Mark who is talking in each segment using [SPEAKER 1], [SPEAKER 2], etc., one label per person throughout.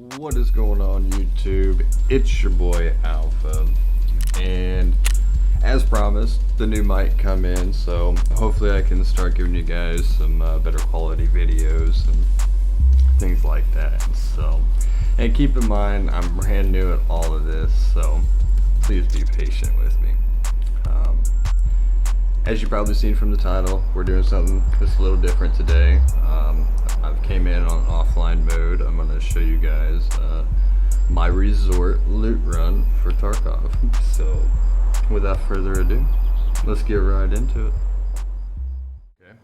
[SPEAKER 1] What is going on YouTube? It's your boy Alpha, and as promised, the new mic come in, so hopefully I can start giving you guys some better quality videos and things like that. So, and keep in mind, I'm brand new at all of this, so please be patient with me. As you probably seen from the title, we're doing something just a little different today. I came in on offline mode. I'm going to show you guys my resort loot run for Tarkov. So, without further ado, let's get right into it. Okay.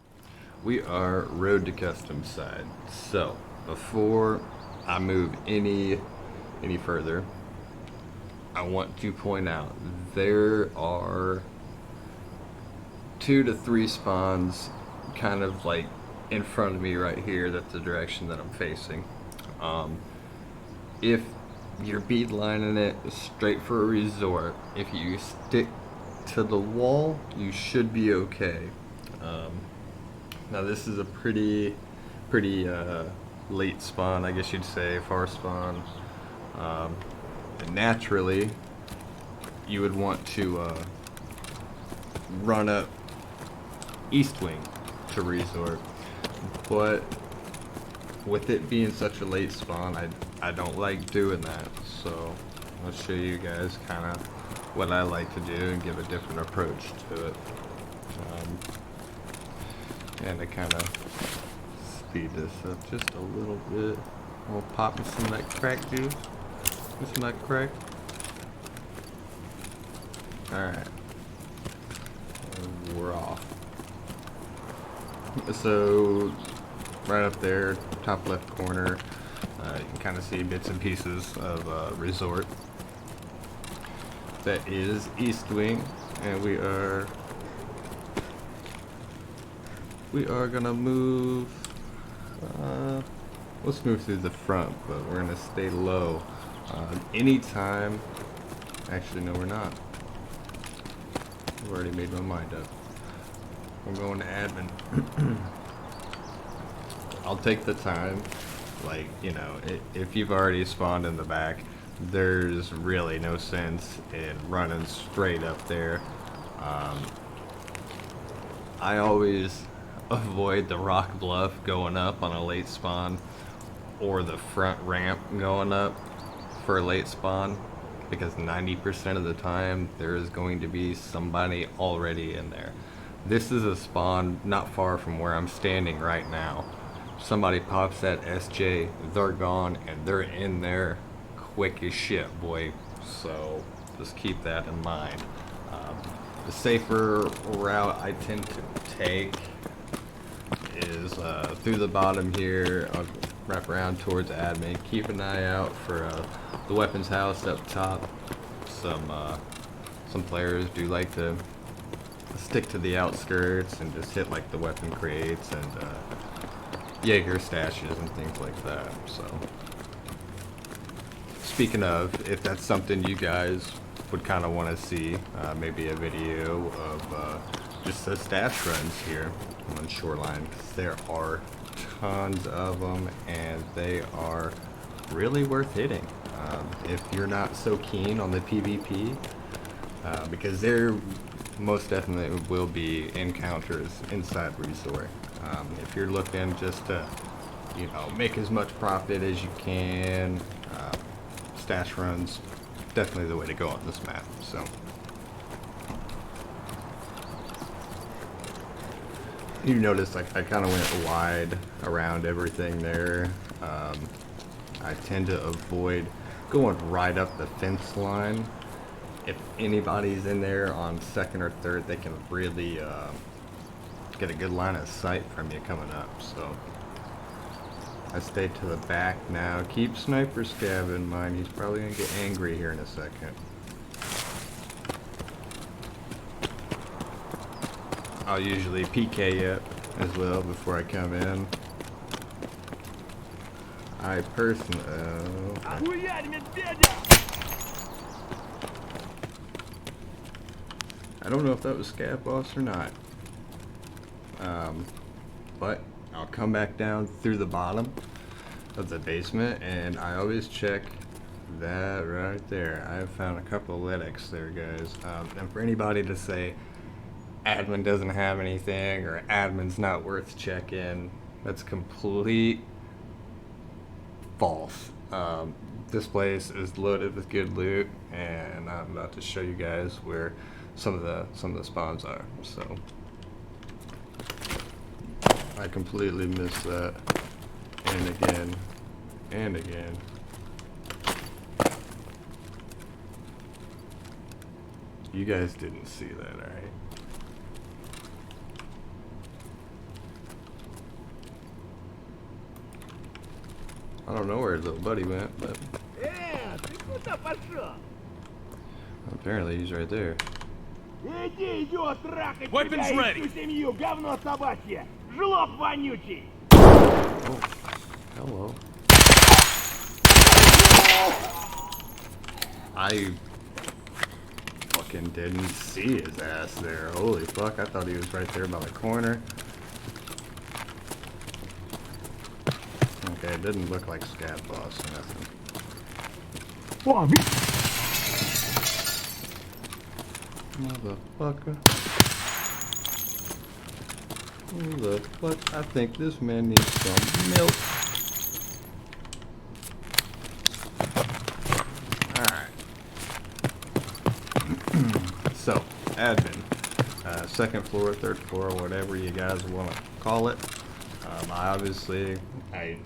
[SPEAKER 1] We are road to custom side. So, before I move any further, I want to point out there are 2 to 3 spawns kind of like in front of me right here. That's the direction that I'm facing. If you're beadlining it straight for a resort, if you stick to the wall, you should be okay. Now this is a pretty late spawn, I guess you'd say, far spawn. Naturally, you would want to run up East Wing to resort, but with it being such a late spawn, I don't like doing that. So I'll show you guys kind of what I like to do and give a different approach to it. And to kind of speed this up just a little bit. I'll pop me some of that crack juice. Some of that crack. Alright. We're off. So, right up there, top left corner, you can kind of see bits and pieces of resort. That is East Wing, and we are gonna move. Let's move through the front, but we're gonna stay low. Anytime. Actually, no, we're not. I've already made my mind up. I'm going to admin. I'll take the time. Like, you know, if you've already spawned in the back, there's really no sense in running straight up there. I always avoid the rock bluff going up on a late spawn, or the front ramp going up for a late spawn, because 90% of the time there is going to be somebody already in there. This is a spawn not far from where I'm standing right now. Somebody pops that SJ, they're gone, and they're in there quick as shit, boy. So just keep that in mind. The safer route I tend to take is through the bottom here. I'll wrap around towards admin. Keep an eye out for the weapons house up top. Some players do like to stick to the outskirts and just hit like the weapon crates and Jaeger stashes and things like that. So, speaking of, if that's something you guys would kind of want to see, maybe a video of just the stash runs here on Shoreline, because there are tons of them and they are really worth hitting. If you're not so keen on the PvP, because there most definitely will be encounters inside resort. If you're looking just to, you know, make as much profit as you can, stash runs, definitely the way to go on this map. So, you notice like I kind of went wide around everything there. I tend to avoid going right up the fence line. If anybody's in there on second or third, they can really get a good line of sight from you coming up. So I stay to the back now. Keep Sniper Scav in mind. He's probably gonna get angry here in a second. I'll usually PK it as well before I come in. I personally I don't know if that was Scav Boss or not. But I'll come back down through the bottom. of the basement, and I always check that right there. I have found a couple of lytics there, guys. And for anybody to say admin doesn't have anything or admin's not worth checking, that's complete false. This place is loaded with good loot, and I'm about to show you guys where some of the spawns are. So I completely missed that, and again, and again. You guys didn't see that, alright? I don't know where his little buddy went, but apparently he's right there.
[SPEAKER 2] Weapons ready.
[SPEAKER 1] Oh, hello. I fucking didn't see his ass there. Holy fuck, I thought he was right there by the corner. Okay, it didn't look like Scat Boss or nothing. Motherfucker. Who the fuck? I think this man needs some milk. Alright. So, admin. Second floor, third floor, whatever you guys want to call it.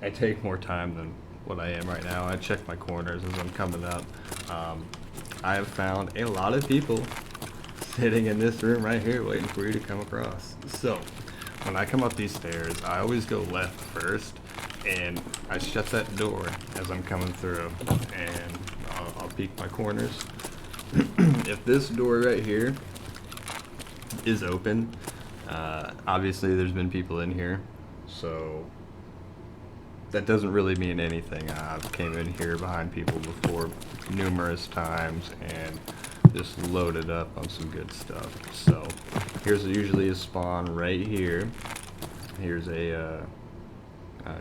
[SPEAKER 1] I take more time than what I am right now. I check my corners as I'm coming up. I have found a lot of people sitting in this room right here waiting for you to come across. So, when I come up these stairs, I always go left first, and I shut that door as I'm coming through, and I'll peek my corners. If this door right here is open, obviously there's been people in here, so that doesn't really mean anything. I've came in here behind people before numerous times and just loaded up on some good stuff. So here's usually a spawn right here. Here's a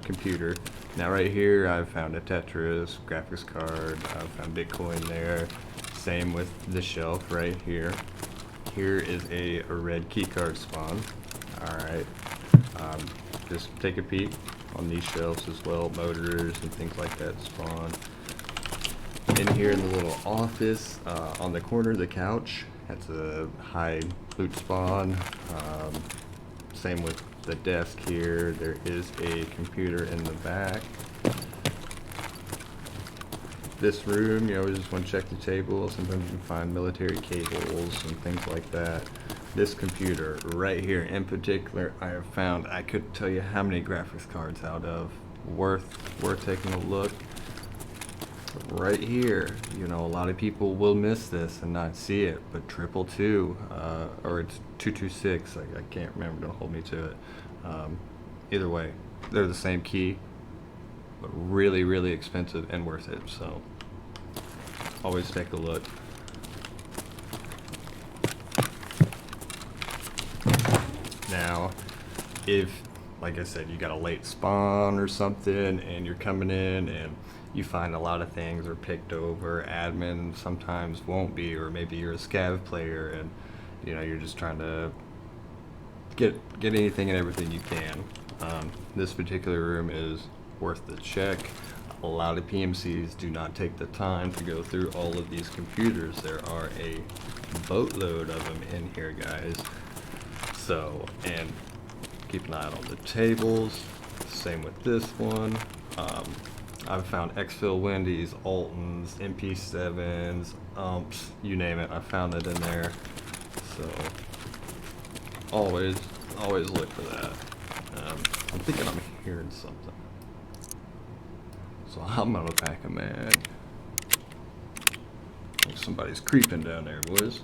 [SPEAKER 1] computer. Now right here I've found a Tetris graphics card. I've found Bitcoin there. Same with the shelf right here. Here is a red keycard spawn. Alright. Just take a peek on these shelves as well. Motors and things like that spawn. In here in the little office, on the corner of the couch, that's a high loot spawn. Same with the desk here. There is a computer in the back. This room, you always just want to check the table. Sometimes you can find military cables and things like that. This computer right here in particular, I have found, I couldn't tell you how many graphics cards out of. Worth taking a look. Right here, you know, a lot of people will miss this and not see it, but 222, or it's 226, I can't remember, don't hold me to it. Either way, they're the same key, but really, really expensive and worth it, so always take a look. Now, if, like I said, you got a late spawn or something and you're coming in and you find a lot of things are picked over, admin sometimes won't be, or maybe you're a scav player and you know you're just trying to get anything and everything you can. This particular room is worth the check. A lot of PMCs do not take the time to go through all of these computers. There are a boatload of them in here, guys. So, and keep an eye out on the tables. Same with this one. I've found Exfil Wendy's, Altons, MP7s, you name it. I found it in there. So always look for that. I'm thinking I'm hearing something. So I'm gonna pack a mag. Oh, somebody's creeping down there, boys.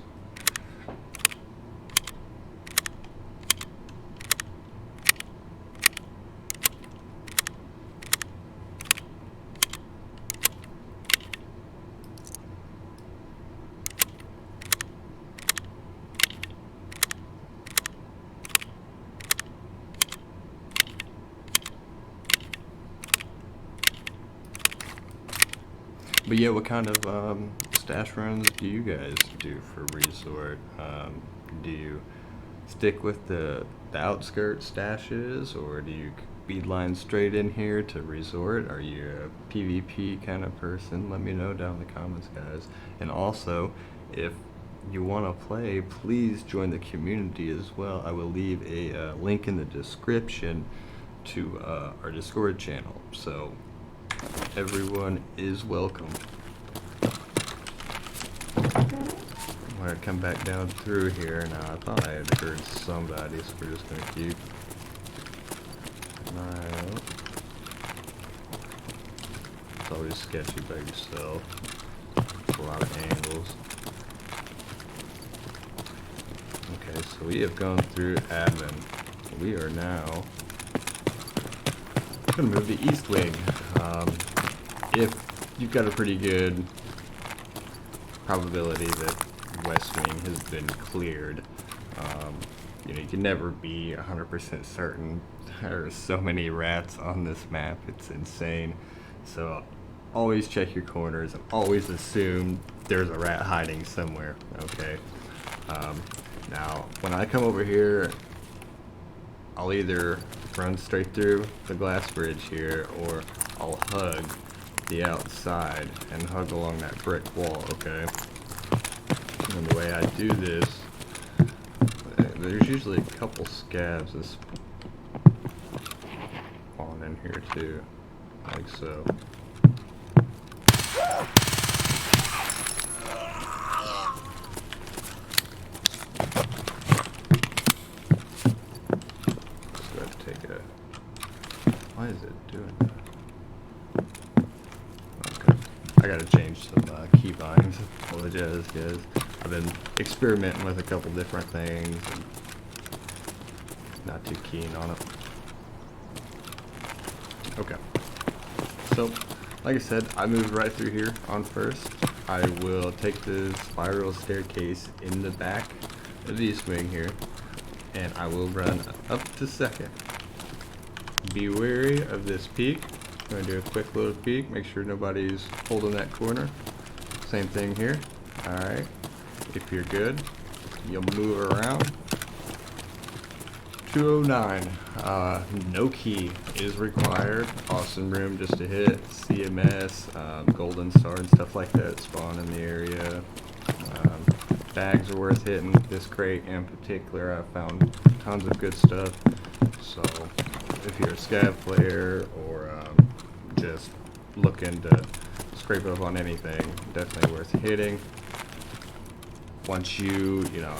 [SPEAKER 1] But yeah, what kind of stash runs do you guys do for Resort? Do you stick with the outskirts stashes, or do you beeline straight in here to Resort? Are you a PvP kind of person? Let me know down in the comments, guys. And also, if you want to play, please join the community as well. I will leave a link in the description to our Discord channel, so everyone is welcome. I'm gonna come back down through here now. I thought I had heard somebody, so we're just gonna keep an eye out. It's always sketchy by yourself. There's a lot of angles. Okay, so we have gone through admin. We are now gonna move to East Wing. If you've got a pretty good probability that West Wing has been cleared, you know, you can never be 100% certain. There are so many rats on this map, it's insane. So always check your corners and always assume there's a rat hiding somewhere, okay? Now, when I come over here, I'll either run straight through the glass bridge here, or I'll hug the outside and hug along that brick wall, okay? And the way I do this, there's usually a couple scabs that spawn in here too, like so. Why is it doing that? Okay. I gotta change some keybinds. Apologize, guys. I've been experimenting with a couple different things and not too keen on it. Okay. So, like I said, I moved right through here on first. I will take the spiral staircase in the back of the East Wing here, and I will run up to second. Be wary of this peek. I'm going to do a quick little peek, make sure nobody's holding that corner. Same thing here. Alright, if you're good, you'll move around. 209, no key is required. Awesome room just to hit. CMS, golden star and stuff like that spawn in the area. Bags are worth hitting. This crate in particular, I found tons of good stuff. So if you're a scav player or just looking to scrape up on anything, definitely worth hitting. Once you know,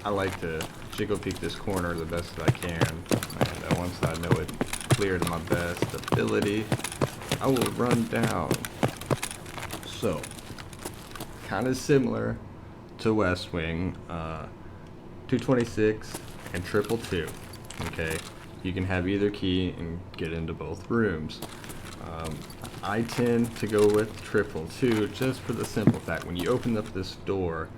[SPEAKER 1] I like to jiggle peek this corner the best that I can, and once I know it clear to my best ability, I will run down. So, kind of similar to West Wing, 226 and 222. Okay, you can have either key and get into both rooms. I tend to go with 222 just for the simple fact when you open up this door,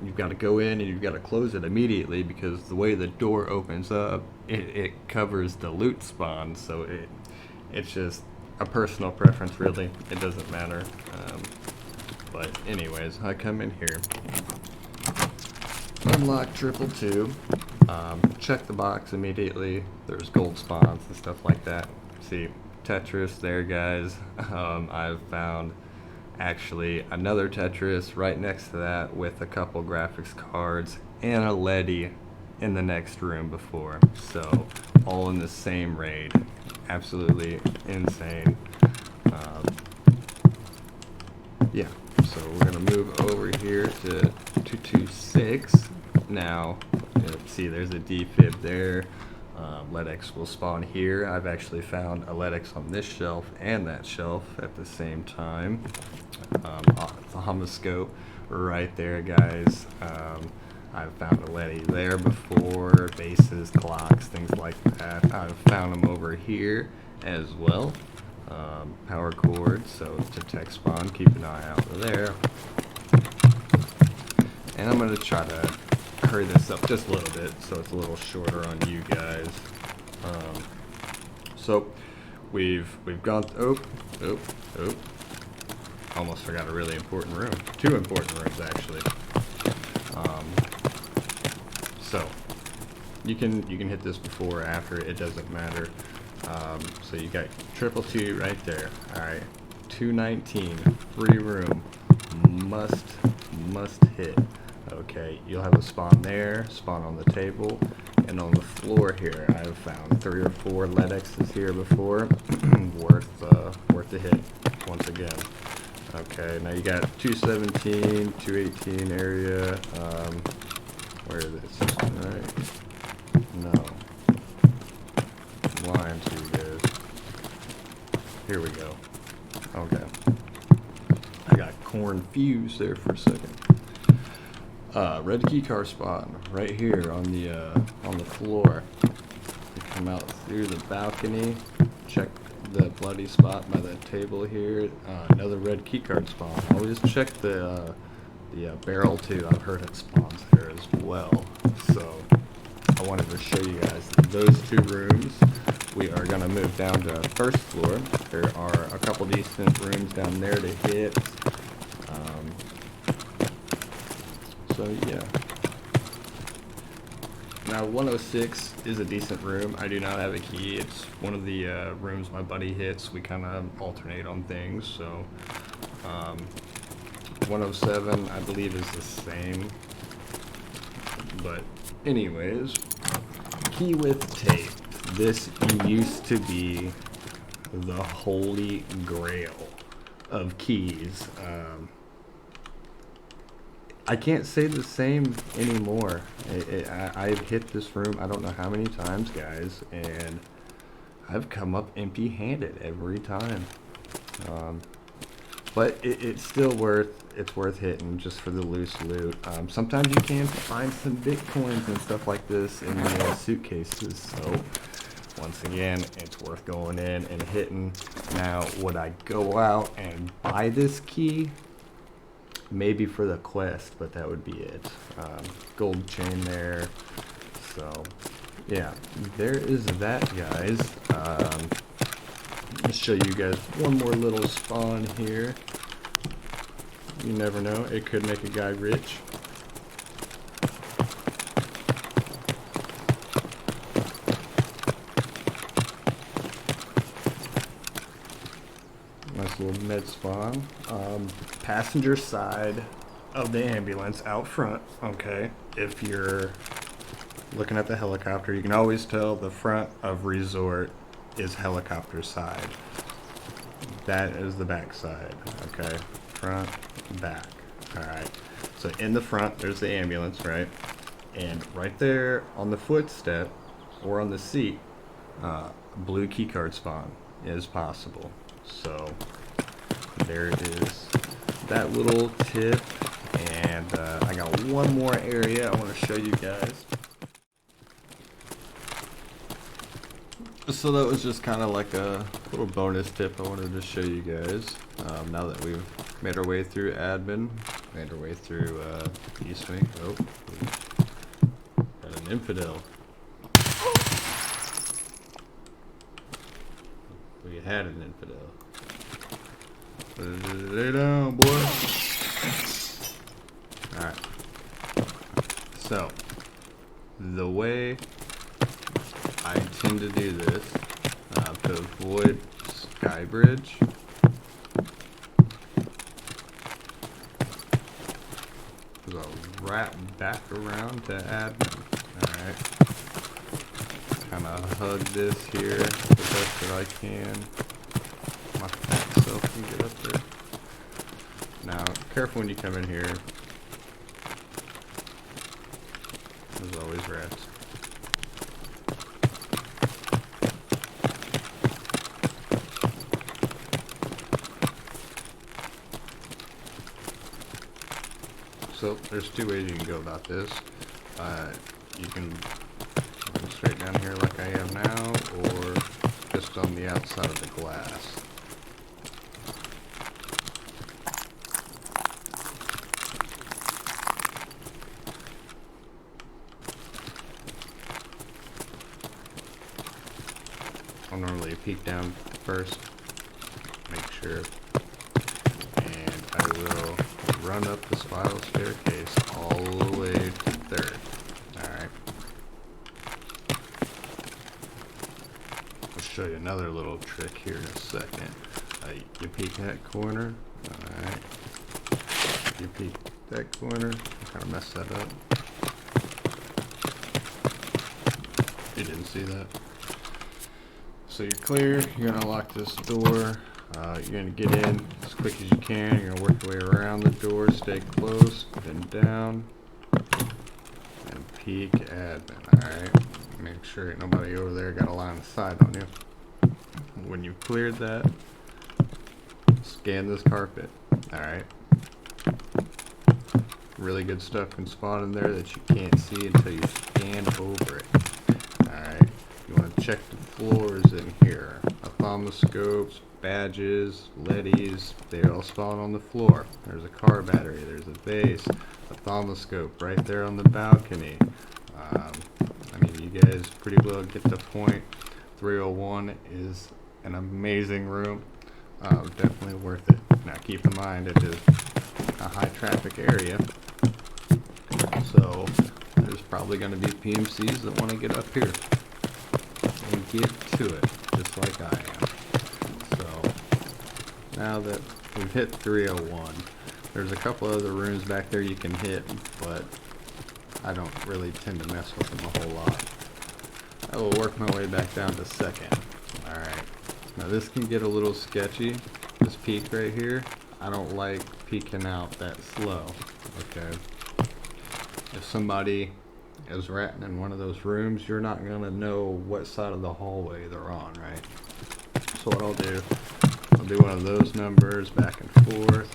[SPEAKER 1] you've got to go in and you've got to close it immediately, because the way the door opens up, it covers the loot spawn. So it's just a personal preference, really. It doesn't matter. But anyways, I come in here, unlock 222, check the box immediately. There's gold spawns and stuff like that. See, Tetris there, guys. I've found actually another Tetris right next to that with a couple graphics cards and a Ledi in the next room before. So all in the same raid. Absolutely insane. Yeah, so we're gonna move over here to 226. Now, see, there's a defib there. LEDX will spawn here. I've actually found a LEDX on this shelf and that shelf at the same time. The Homoscope right there, guys. I've found a Ledi there before, bases, clocks, things like that. I've found them over here as well. Power cord, so to tech spawn, keep an eye out for there. And I'm going to try to hurry this up just a little bit so it's a little shorter on you guys. So we've gone,
[SPEAKER 2] almost forgot a really important room. Two important rooms, actually. So you can hit this before or after, it doesn't matter. So you got 222 right there. All right, 219, free room, must hit. Okay, you'll have a spawn there, spawn on the table, and on the floor here. I've found 3 or 4 lead X's here before, worth the hit once again. Okay, now you got 217, 218 area. Where is this? Right? No. Lying to you guys. Here we go. Okay. I got corn fused there for a second. Red key car spot right here on the floor. You come out through the balcony, check the bloody spot by the table here. Another red key card spawn. Always check the barrel too. I've heard it spawns there as well. So I wanted to show you guys those 2 rooms. We are gonna move down to first floor. There are a couple decent rooms down there to hit. So yeah. Now 106 is a decent room. I do not have a key. It's one of the rooms my buddy hits. We kind of alternate on things. So 107 I believe is the same. But anyways, key with tape. This used to be the holy grail of keys. I can't say the same anymore. I've hit this room I don't know how many times, guys, and I've come up empty-handed every time. But it's still worth hitting just for the loose loot. Sometimes you can find some bitcoins and stuff like this in the suitcases. So once again, it's worth going in and hitting. Now, would I go out and buy this key? Maybe for the quest, but that would be it. Gold chain there. So yeah, there is that, guys. Let's show you guys one more little spawn here. You never know, it could make a guy rich. Nice little med spawn. Passenger side of the ambulance out front. Okay, if you're looking at the helicopter, you can always tell the front of resort is helicopter side. That is the back side. Okay, front, back. All right. So in the front, there's the ambulance, right? And right there on the footstep or on the seat, blue keycard spawn is possible. So there is that little tip, and I got one more area I want to show you guys. So that was just kind of like a little bonus tip I wanted to show you guys. Now that we've made our way through admin, made our way through East Wing. Oh, got an infidel. We had an infidel. Lay down, boy. Alright. So, the way I tend to do this, to avoid Skybridge, is I'll wrap back around to admin. Alright. Kind of hug this here the best that I can. My fat self can get up there. Now, careful when you come in here. There's always rats. So, there's 2 ways you can go about this. You can go straight down here like I am now, or just on the outside of the glass. I'll normally peek down first, make sure, and I will run up the spiral staircase all the way to third. Alright. I'll show you another little trick here in a second. You peek that corner. Alright. You peek that corner. Kind of messed that up. You didn't see that. So you're clear. You're gonna lock this door. You're gonna get in as quick as you can. You're gonna work your way around the door. Stay close. Bend down. And peek admin. Alright. Make sure ain't nobody over there got a line of sight on you. When you've cleared that, scan this carpet. Alright. Really good stuff can spawn in there that you can't see until you scan over it. Alright. You want to check the floors in here. Ophthalmoscopes, badges, leadies, they all spawn on the floor. There's a car battery, there's a vase, ophthalmoscope right there on the balcony. I mean, you guys pretty well get the point. 301 is an amazing room. Definitely worth it. Now keep in mind it is a high traffic area. So there's probably going to be PMCs that want to get up here and get to it, just like I am. So now that we've hit 301, there's a couple other rooms back there you can hit, but I don't really tend to mess with them a whole lot. I will work my way back down to second. Alright, now this can get a little sketchy, this peak right here. I don't like peeking out that slow, okay? If somebody is ratting in one of those rooms, you're not gonna know what side of the hallway they're on, right? So what I'll do one of those numbers back and forth.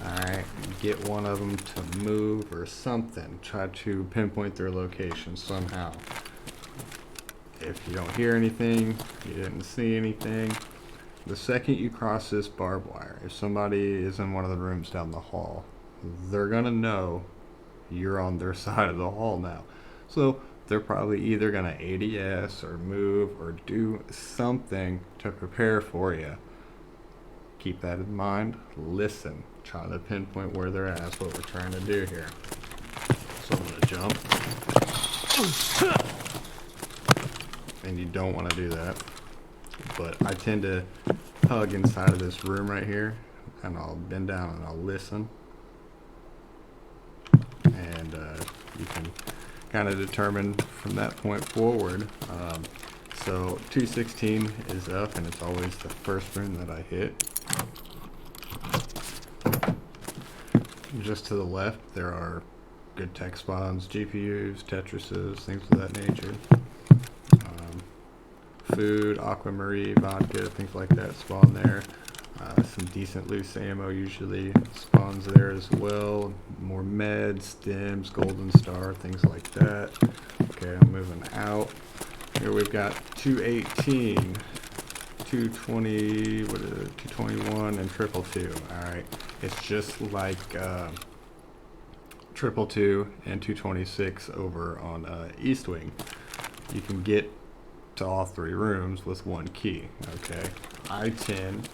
[SPEAKER 2] Alright, get one of them to move or something. Try to pinpoint their location somehow. If you don't hear anything, you didn't see anything, the second you cross this barbed wire, if somebody is in one of the rooms down the hall, they're gonna know you're on their side of the hall now. So they're probably either gonna ADS or move or do something to prepare for you. Keep that in mind. Listen. Try to pinpoint where they're at. That's what we're trying to do here. So I'm gonna jump. And you don't want to do that. But I tend to hug inside of this room right here, and I'll bend down and I'll listen. And you can kind of determine from that point forward. So 216 is up, and it's always the first room that I hit. Just to the left, there are good tech spawns, GPUs, Tetrises, things of that nature. Food, aquamarine, vodka, things like that spawn there. Some decent loose ammo usually spawns there as well. More meds, stims, golden star, things like that. Okay, I'm moving out. Here we've got 218, 220, what is it, 221, and 222. Alright, it's just like 222 and 226 over on East Wing. You can get to all three rooms with one key. Okay, I tend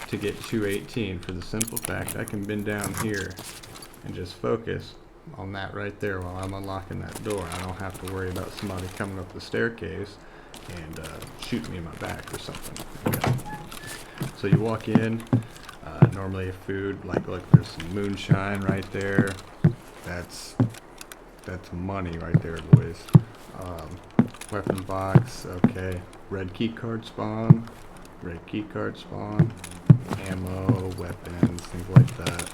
[SPEAKER 2] to get 218 for the simple fact I can bend down here and just focus on that right there while I'm unlocking that door. I don't have to worry about somebody coming up the staircase and shooting me in my back or something. Okay. So you walk in, normally food, like look, there's some moonshine right there. That's money right there, boys. Weapon box, okay. Red key card spawn, ammo, weapons, things like that.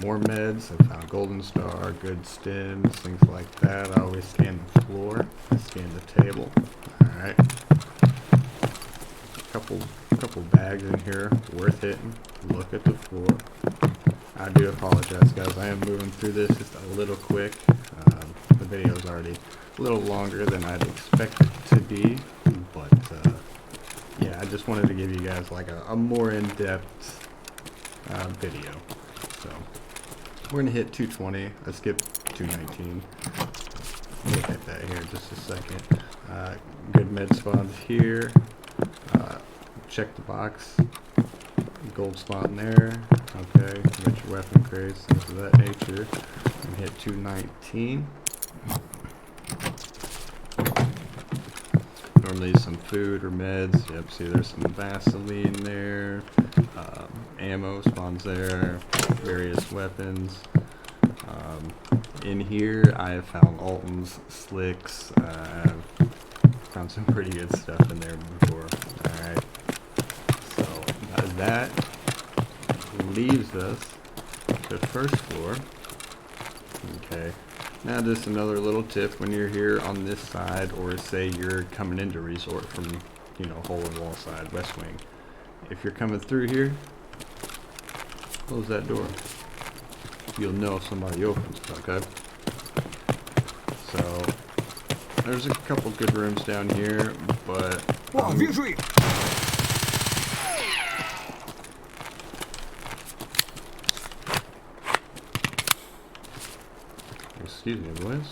[SPEAKER 2] More meds, I found golden star, good stims, things like that. I always scan the floor, I scan the table. Alright. Couple bags in here, worth hitting. Look at the floor. I do apologize, guys. I am moving through this just a little quick. The video is already a little longer than I'd expect it to be, but yeah, I just wanted to give you guys like a more in-depth video. So we're gonna hit 220. I skipped 219. We'll hit that here in just a second. Good med spawns here. Check the box. gold spot in there. Okay, got your weapon crates, things of that nature. And hit 219. Normally some food or meds. Yep, see there's some Vaseline there. Ammo spawns there. Various weapons. In here I have found Altons, Slicks. Found some pretty good stuff in there before. Alright. So that leaves us to the first floor. Okay. Now just another little tip when you're here on this side, or say you're coming into resort from, you know, hole in wall side, west wing. If you're coming through here, close that door. You'll know if somebody opens, okay? So there's a couple good rooms down here, but excuse me, boys.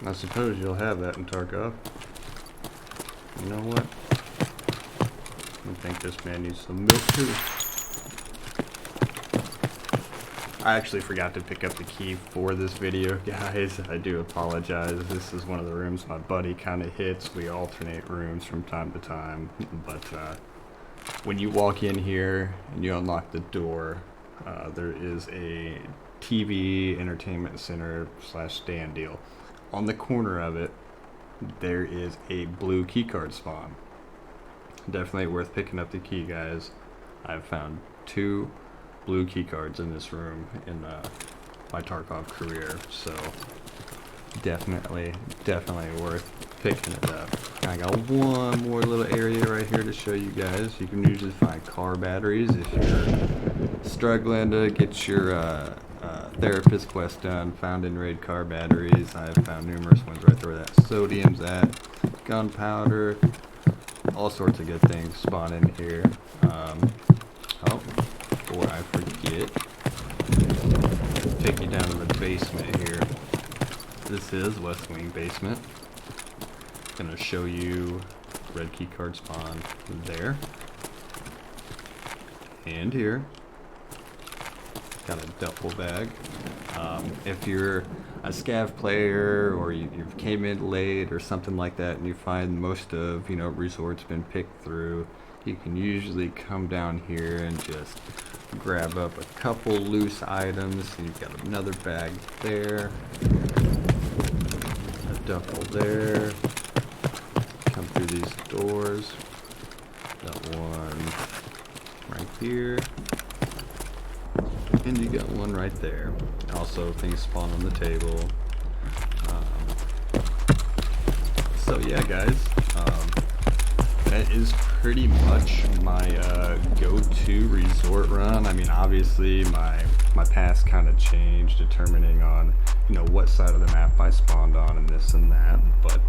[SPEAKER 2] I suppose you'll have that in Tarkov. You know what? I think this man needs some milk too. I actually forgot to pick up the key for this video, guys. I do apologize. This is one of the rooms my buddy kind of hits. We alternate rooms from time to time, but when you walk in here and you unlock the door, there is a TV entertainment center / stand deal. On the corner of it, there is a blue keycard spawn. Definitely worth picking up the key, guys. I've found 2 blue keycards in this room in my Tarkov career, so definitely worth picking it up. I got one more little area right here to show you guys. You can usually find car batteries if you're struggling to get your therapist quest done. Found in raid car batteries. I've found numerous ones right there where that sodium's at. Gunpowder, all sorts of good things spawn in here. Oh, before I forget, take you down to the basement here. This is West Wing basement. Gonna show you red key card spawn there and here. Got a duffel bag. If you're a scav player or you came in late or something like that and you find most of, you know, resort's been picked through, you can usually come down here and just grab up a couple loose items. And you've got another bag there, a duffel there. Come through these doors. Got one right here. And you got one right there. Also, things spawn on the table. So yeah, guys, that is pretty much my go-to resort run. I mean, obviously, my past kind of changed, determining on, you know, what side of the map I spawned on and this and that. But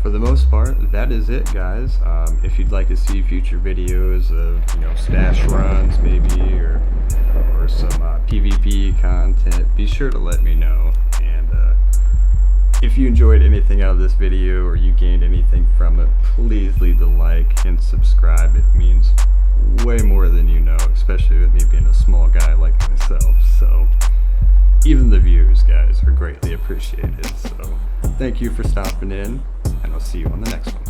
[SPEAKER 2] for the most part, that is it, guys. If you'd like to see future videos of, you know, stash runs maybe, or some PvP content, be sure to let me know. And if you enjoyed anything out of this video or you gained anything from it, please leave the like and subscribe. It means way more than you know, especially with me being a small guy like myself. So even the views, guys, are greatly appreciated. So thank you for stopping in, and I'll see you on the next one.